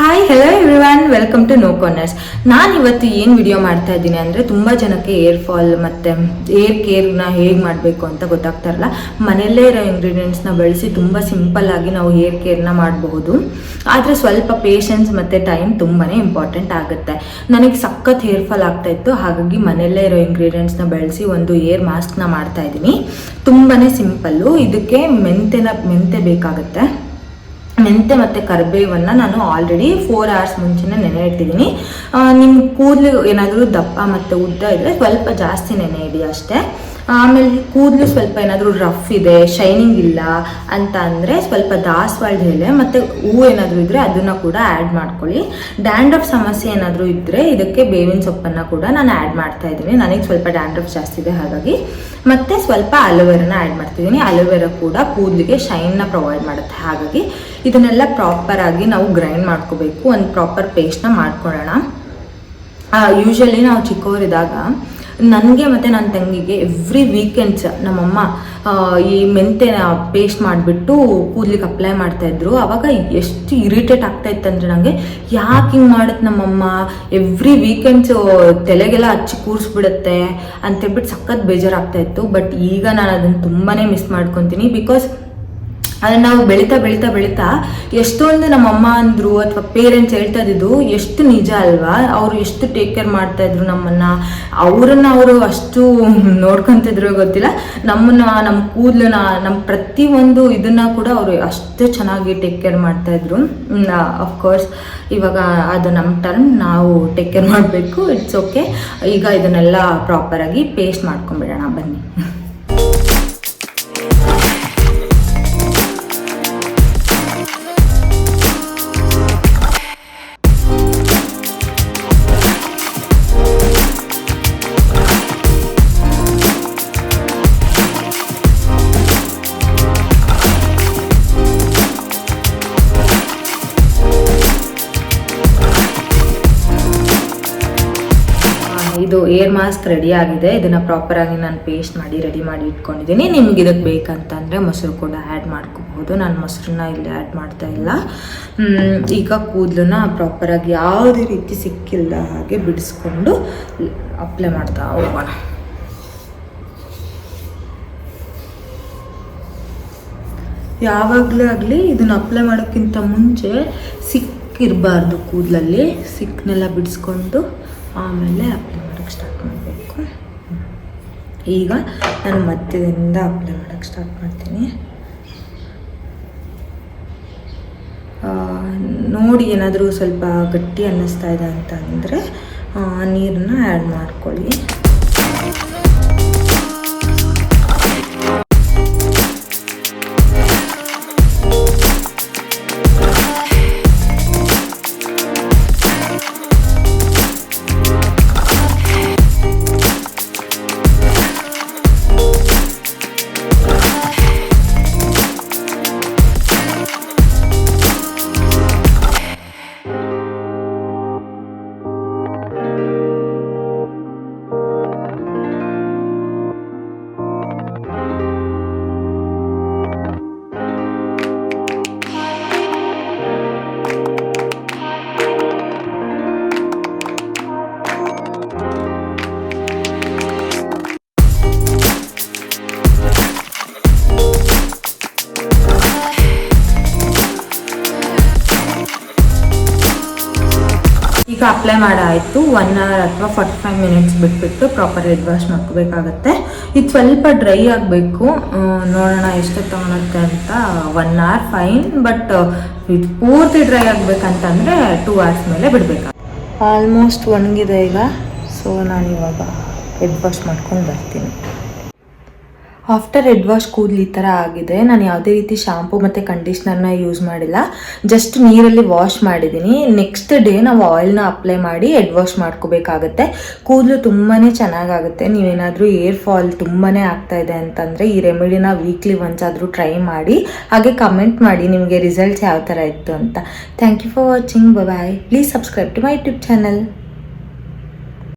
Hi hello everyone, welcome to no corners. ನಾನು ಇವತ್ತು ಏನು ವಿಡಿಯೋ ಮಾಡ್ತಾ ಇದ್ದೀನಿ ಅಂದರೆ, ತುಂಬ ಜನಕ್ಕೆ ಏರ್ ಫಾಲ್ ಮತ್ತು ಏರ್ ಕೇರ್ನ ಹೇಗೆ ಮಾಡಬೇಕು ಅಂತ ಗೊತ್ತಾಗ್ತಾ ಇರಲ್ಲ. ಮನೆಯಲ್ಲೇ ಇರೋ ಇಂಗ್ರೀಡಿಯೆಂಟ್ಸ್ನ ಬಳಸಿ ತುಂಬ ಸಿಂಪಲ್ಲಾಗಿ ನಾವು ಹೇರ್ ಕೇರ್ನ ಮಾಡಬಹುದು. ಆದರೆ ಸ್ವಲ್ಪ ಪೇಷನ್ಸ್ ಮತ್ತು ಟೈಮ್ ತುಂಬಾ ಇಂಪಾರ್ಟೆಂಟ್ ಆಗುತ್ತೆ. ನನಗೆ ಸಖತ್ ಹೇರ್ ಫಾಲ್ ಆಗ್ತಾಯಿತ್ತು, ಹಾಗಾಗಿ ಮನೆಯಲ್ಲೇ ಇರೋ ಇಂಗ್ರೀಡಿಯೆಂಟ್ಸ್ನ ಬಳಸಿ ಒಂದು ಏರ್ ಮಾಸ್ಕ್ನ ಮಾಡ್ತಾ ಇದ್ದೀನಿ. ತುಂಬಾ ಸಿಂಪಲ್ಲು. ಇದಕ್ಕೆ ಮೆಂತೆ ಬೇಕಾಗುತ್ತೆ. ಮೆಂತೆ ಮತ್ತು ಕರಿಬೇವನ್ನು ನಾನು ಆಲ್ರೆಡಿ 4 hours ಮುಂಚೆನೇ ನೆನೆ ಇಟ್ಟಿದ್ದೀನಿ. ನಿಮ್ಮ ಕೂದಲು ಏನಾದರೂ ದಪ್ಪ ಮತ್ತು ಉದ್ದ ಇದ್ದರೆ ಸ್ವಲ್ಪ ಜಾಸ್ತಿ ನೆನೆ ಇಡಿ ಅಷ್ಟೇ. ಆಮೇಲೆ ಕೂದಲು ಸ್ವಲ್ಪ ಏನಾದರೂ ರಫ್ ಇದೆ, ಶೈನಿಂಗ್ ಇಲ್ಲ ಅಂತ ಅಂದರೆ ಸ್ವಲ್ಪ ದಾಸವಾಳದ ಎಲೆ ಮತ್ತು ಹೂವು ಏನಾದರೂ ಇದ್ದರೆ ಅದನ್ನು ಕೂಡ ಆ್ಯಡ್ ಮಾಡ್ಕೊಳ್ಳಿ. ಡ್ಯಾಂಡ್ರಫ್ ಸಮಸ್ಯೆ ಏನಾದರೂ ಇದ್ದರೆ ಇದಕ್ಕೆ ಬೇವಿನ ಸೊಪ್ಪನ್ನು ಕೂಡ ನಾನು ಆ್ಯಡ್ ಮಾಡ್ತಾ ಇದ್ದೀನಿ. ನನಗೆ ಸ್ವಲ್ಪ ಡ್ಯಾಂಡ್ರಫ್ ಜಾಸ್ತಿ ಇದೆ ಹಾಗಾಗಿ. ಮತ್ತು ಸ್ವಲ್ಪ ಅಲೋವೆರಾನ ಆ್ಯಡ್ ಮಾಡ್ತಿದ್ದೀನಿ. ಅಲೋವೆರಾ ಕೂಡ ಕೂದಲಿಗೆ ಶೈನ್ನ ಪ್ರೊವೈಡ್ ಮಾಡುತ್ತೆ. ಹಾಗಾಗಿ ಇದನ್ನೆಲ್ಲ ಪ್ರಾಪರಾಗಿ ನಾವು ಗ್ರೈಂಡ್ ಮಾಡ್ಕೋಬೇಕು. ಒಂದು ಪ್ರಾಪರ್ ಪೇಸ್ಟ್ನ ಮಾಡ್ಕೊಳ್ಳೋಣ. ಯೂಶ್ವಲಿ ನಾವು ಚಿಕ್ಕವರಿದ್ದಾಗ ನನಗೆ ಮತ್ತು ನನ್ನ ತಂಗಿಗೆ ಎವ್ರಿ ವೀಕೆಂಡ್ಸ್ ನಮ್ಮಮ್ಮ ಈ ಮೆಂತೆನ ಪೇಸ್ಟ್ ಮಾಡಿಬಿಟ್ಟು ಕೂದಲಿಗೆ ಅಪ್ಲೈ ಮಾಡ್ತಾಯಿದ್ರು. ಆವಾಗ ಎಷ್ಟು ಇರಿಟೇಟ್ ಆಗ್ತಾಯಿತ್ತಂದರೆ ನನಗೆ, ಯಾಕೆ ಹಿಂಗೆ ಮಾಡುತ್ತೆ ನಮ್ಮಮ್ಮ, ಎವ್ರಿ ವೀಕೆಂಡ್ಸು ತಲೆಗೆಲ್ಲ ಹಚ್ಚಿ ಕೂರಿಸ್ಬಿಡುತ್ತೆ ಅಂತೇಳ್ಬಿಟ್ಟು ಸಖತ್ ಬೇಜಾರಾಗ್ತಾಯಿತ್ತು. ಬಟ್ ಈಗ ನಾನು ಅದನ್ನು ತುಂಬಾ ಮಿಸ್ ಮಾಡ್ಕೊತೀನಿ. ಬಿಕಾಸ್ ಅದನ್ನು ನಾವು ಬೆಳೀತಾ ಎಷ್ಟೊಂದು ನಮ್ಮಮ್ಮ ಅಂದರು ಅಥವಾ ಪೇರೆಂಟ್ಸ್ ಹೇಳ್ತಾ ಇದ್ದಿದ್ದು ಎಷ್ಟು ನಿಜ ಅಲ್ವಾ. ಅವರು ಎಷ್ಟು ಟೇಕ್ ಕೇರ್ ಮಾಡ್ತಾಯಿದ್ರು ನಮ್ಮನ್ನು. ಅವರು ಅಷ್ಟು ನೋಡ್ಕೊತಿದ್ರು ಗೊತ್ತಿಲ್ಲ. ನಮ್ಮ ಕೂದಲನ್ನ, ನಮ್ಮ ಪ್ರತಿಯೊಂದು ಇದನ್ನು ಕೂಡ ಅವರು ಅಷ್ಟೇ ಚೆನ್ನಾಗಿ ಟೇಕ್ ಕೇರ್ ಮಾಡ್ತಾಯಿದ್ರು. ಅಫ್ಕೋರ್ಸ್ ಇವಾಗ ಅದು ನಮ್ಮ ಟರ್ನ್, ನಾವು ಟೇಕ್ ಕೇರ್ ಮಾಡಬೇಕು. It's okay. ಈಗ ಇದನ್ನೆಲ್ಲ ಪ್ರಾಪರಾಗಿ ಪೇಸ್ಟ್ ಮಾಡ್ಕೊಂಬಿಡೋಣ ಬನ್ನಿ. ಇದು ಏರ್ ಮಾಸ್ಕ್ ರೆಡಿ ಆಗಿದೆ. ಇದನ್ನು ಪ್ರಾಪರಾಗಿ ನಾನು ಪೇಸ್ಟ್ ಮಾಡಿ ರೆಡಿ ಮಾಡಿ ಇಟ್ಕೊಂಡಿದ್ದೀನಿ. ನಿಮ್ಗೆ ಇದಕ್ಕೆ ಬೇಕಂತಂದರೆ ಮೊಸರು ಕೂಡ ಆ್ಯಡ್ ಮಾಡ್ಕೋಬಹುದು. ನಾನು ಮೊಸರನ್ನ ಇಲ್ಲಿ ಆ್ಯಡ್ ಮಾಡ್ತಾ ಇಲ್ಲ. ಈಗ ಕೂದಲನ್ನ ಪ್ರಾಪರಾಗಿ ಯಾವುದೇ ರೀತಿ ಸಿಕ್ಕಿಲ್ಲ ಹಾಗೆ ಬಿಡಿಸ್ಕೊಂಡು ಅಪ್ಲೈ ಮಾಡ್ತಾ ಹೋಗೋಣ. ಯಾವಾಗಲೇ ಆಗಲಿ ಇದನ್ನು ಅಪ್ಲೈ ಮಾಡೋಕ್ಕಿಂತ ಮುಂಚೆ ಸಿಕ್ಕಿರಬಾರ್ದು ಕೂದಲಲ್ಲಿ. ಸಿಕ್ಕನ್ನೆಲ್ಲ ಬಿಡಿಸ್ಕೊಂಡು ಆಮೇಲೆ ಅಪ್ಲೈ ಮಾಡೋಕ್ಕೆ ಸ್ಟಾರ್ಟ್ ಮಾಡಬೇಕು. ಈಗ ನಾನು ಮಧ್ಯದಿಂದ ಅಪ್ಲೈ ಮಾಡೋಕ್ಕೆ ಸ್ಟಾರ್ಟ್ ಮಾಡ್ತೀನಿ. ನೋಡಿ, ಏನಾದರೂ ಸ್ವಲ್ಪ ಗಟ್ಟಿ ಅನ್ನಿಸ್ತಾ ಇದೆ ಅಂತ ಅಂದರೆ ನೀರನ್ನ ಆ್ಯಡ್ ಮಾಡ್ಕೊಳ್ಳಿ. ಈಗ ಅಪ್ಲೈ ಮಾಡಾಯಿತು. 1 hour ಅಥವಾ 45 minutes ಬಿಟ್ಬಿಟ್ಟು ಪ್ರಾಪರ್ ಹೆಡ್ ವಾಶ್ ಮಾಡ್ಕೋಬೇಕಾಗತ್ತೆ. ಇದು ಸ್ವಲ್ಪ ಡ್ರೈ ಆಗಬೇಕು. ನೋಡೋಣ ಎಷ್ಟು ತಗೊಳುತ್ತೆ ಅಂತ. 1 hour ಫೈನ್, ಬಟ್ ಇದು ಪೂರ್ತಿ ಡ್ರೈ ಆಗಬೇಕಂತಂದರೆ 2 hours ಮೇಲೆ ಬಿಡಬೇಕು. ಆಲ್ಮೋಸ್ಟ್ ಒಣಗಿದೆ ಈಗ. ಸೊ ನಾನಿವಾಗ ಹೆಡ್ ವಾಶ್ ಮಾಡ್ಕೊಂಡು ಬರ್ತೀನಿ. ಆಫ್ಟರ್ ಹೆಡ್ ವಾಶ್ ಕೂದಲು ಈ ಥರ ಆಗಿದೆ. ನಾನು ಯಾವುದೇ ರೀತಿ ಶಾಂಪು ಮತ್ತು ಕಂಡೀಷ್ನರ್ನ ಯೂಸ್ ಮಾಡಿಲ್ಲ. ಜಸ್ಟ್ ನೀರಲ್ಲಿ ವಾಶ್ ಮಾಡಿದ್ದೀನಿ. ನೆಕ್ಸ್ಟ್ ಡೇ ನಾವು ಆಯಿಲ್ನ ಅಪ್ಲೈ ಮಾಡಿ ಹೆಡ್ ವಾಶ್ ಮಾಡ್ಕೋಬೇಕಾಗತ್ತೆ. ಕೂದಲು ತುಂಬಾ ಚೆನ್ನಾಗಾಗುತ್ತೆ. ನೀವೇನಾದರೂ ಏರ್ ಫಾಲ್ ತುಂಬಾ ಆಗ್ತಾಯಿದೆ ಅಂತಂದರೆ ಈ ರೆಮಿಡಿನ ವೀಕ್ಲಿ ಒನ್ಸ್ ಆದರೂ ಟ್ರೈ ಮಾಡಿ. ಹಾಗೆ ಕಮೆಂಟ್ ಮಾಡಿ ನಿಮಗೆ ರಿಸಲ್ಟ್ಸ್ ಯಾವ ಥರ ಇತ್ತು ಅಂತ. Thank you for watching. Bye. Please subscribe to my YouTube channel.